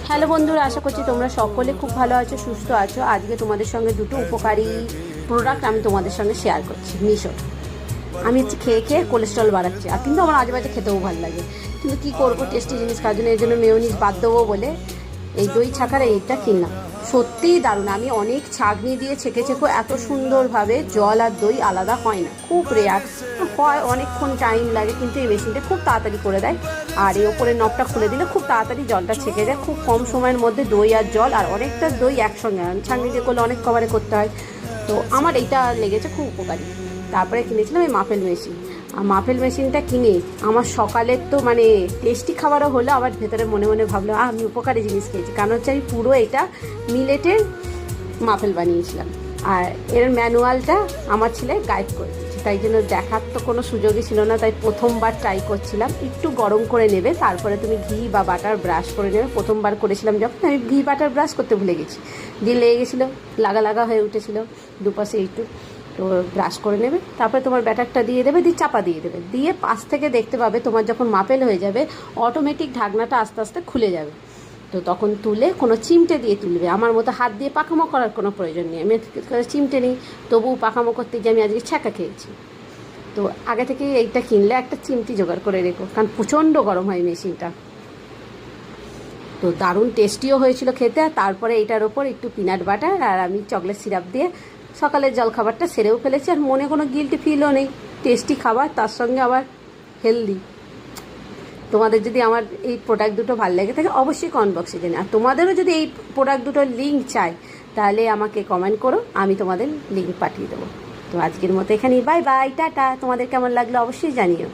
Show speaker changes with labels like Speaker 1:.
Speaker 1: Hello বন্ধুরা, আশা করছি তোমরা সকলে খুব ভালো আছো, সুস্থ আছো। আজকে তোমাদের সঙ্গে দুটো উপকারী প্রোডাক্ট আমি তোমাদের সঙ্গে শেয়ার করছি মিশোর। আমি হচ্ছে খেয়ে খেয়ে কোলেস্ট্রল বাড়াচ্ছি, আর কিন্তু আমার আজে বাজে খেতেও ভালো লাগে, কিন্তু কী করবো, টেস্টি জিনিস খাওয়ার জন্য এর জন্য মেয়োনিজ বাদ দেবো বলে এই দই ছাকার এইটা কিনলাম। সত্যিই দারুণ। আমি অনেক ছাঁকনি দিয়ে ছেঁকে এত সুন্দরভাবে জল আর দই আলাদা হয় না, খুব রেয়ার হয়, অনেকক্ষণ টাইম লাগে, কিন্তু এই মেশিনটা খুব তাড়াতাড়ি করে দেয়। আর এই ওপরে নবটা খুলে দিলে খুব তাড়াতাড়ি জলটা ছেঁকে যায়, খুব কম সময়ের মধ্যে দই আর জল আর অনেকটা দই একসঙ্গে। ছাঁকনি দিয়ে করলে অনেক কভারে করতে হয়, তো আমার এইটা লেগেছে খুব উপকারী। তারপরে কিনেছিলাম এই মাপেল মেশিন। আর মাপেল মেশিনটা কিনে আমার সকালের তো মানে টেস্টি খাবারও হলো, আবার ভেতরে মনে মনে ভাবলো আমি উপকারী জিনিস খেয়েছি, কারণ হচ্ছে আমি পুরো এটা মিলেটের মাপেল বানিয়েছিলাম। আর এর ম্যানুয়ালটা আমার ছেলে গাইড করে দিয়েছে, তাই জন্য দেখার তো কোনো সুযোগই ছিল না, তাই প্রথমবার ট্রাই করছিলাম। একটু গরম করে নেবে, তারপরে তুমি ঘি বা বাটার ব্রাশ করে নেবে। প্রথমবার করেছিলাম যখন, আমি ঘি বাটার ব্রাশ করতে ভুলে গেছি, দিয়ে লেগে গেছিলো, লাগা লাগা হয়ে উঠেছিলো দুপাশে একটু। তো ব্রাশ করে নেবে, তারপরে তোমার ব্যাটারটা দিয়ে দেবে, দিয়ে চাপা দিয়ে দেবে, দিয়ে পাশ থেকে দেখতে পাবে তোমার যখন মাপেল হয়ে যাবে অটোমেটিক ঢাকনাটা আস্তে আস্তে খুলে যাবে। তো তখন তুলে কোনো চিমটে দিয়ে তুলবে, আমার মতো হাত দিয়ে পাকামো করার কোনো প্রয়োজন নেই। আমি চিমটে নিই, তবুও পাকামো করতে গিয়ে আমি আজকে ছ্যাঁকা খেয়েছি। তো আগে থেকে এইটা কিনলে একটা চিমটি জোগাড় করে রেখো, কারণ প্রচণ্ড গরম হয় মেশিনটা। তো দারুণ টেস্টিও হয়েছিল খেতে। আর তারপরে এইটার ওপর একটু পিনাট বাটার আর আমি চকলেট সিরাপ দিয়ে সকালের জলখাবারটা সেরেও ফেলেছি, আর মনে কোনো গিল্টি ফিলও নেই। টেস্টি খাবার, তার সঙ্গে আবার হেলদি। তোমাদের যদি আমার এই প্রোডাক্ট দুটো ভালো লেগে থাকে অবশ্যই কমেন্ট বক্সে জানি, আর তোমাদেরও যদি এই প্রোডাক্ট দুটোর লিঙ্ক চাই তাহলে আমাকে কমেন্ট করো, আমি তোমাদের লিঙ্ক পাঠিয়ে দেবো। তো আজকের মতো এখানেই, বাই বাই, টাটা। তোমাদের কেমন লাগলো অবশ্যই জানিও।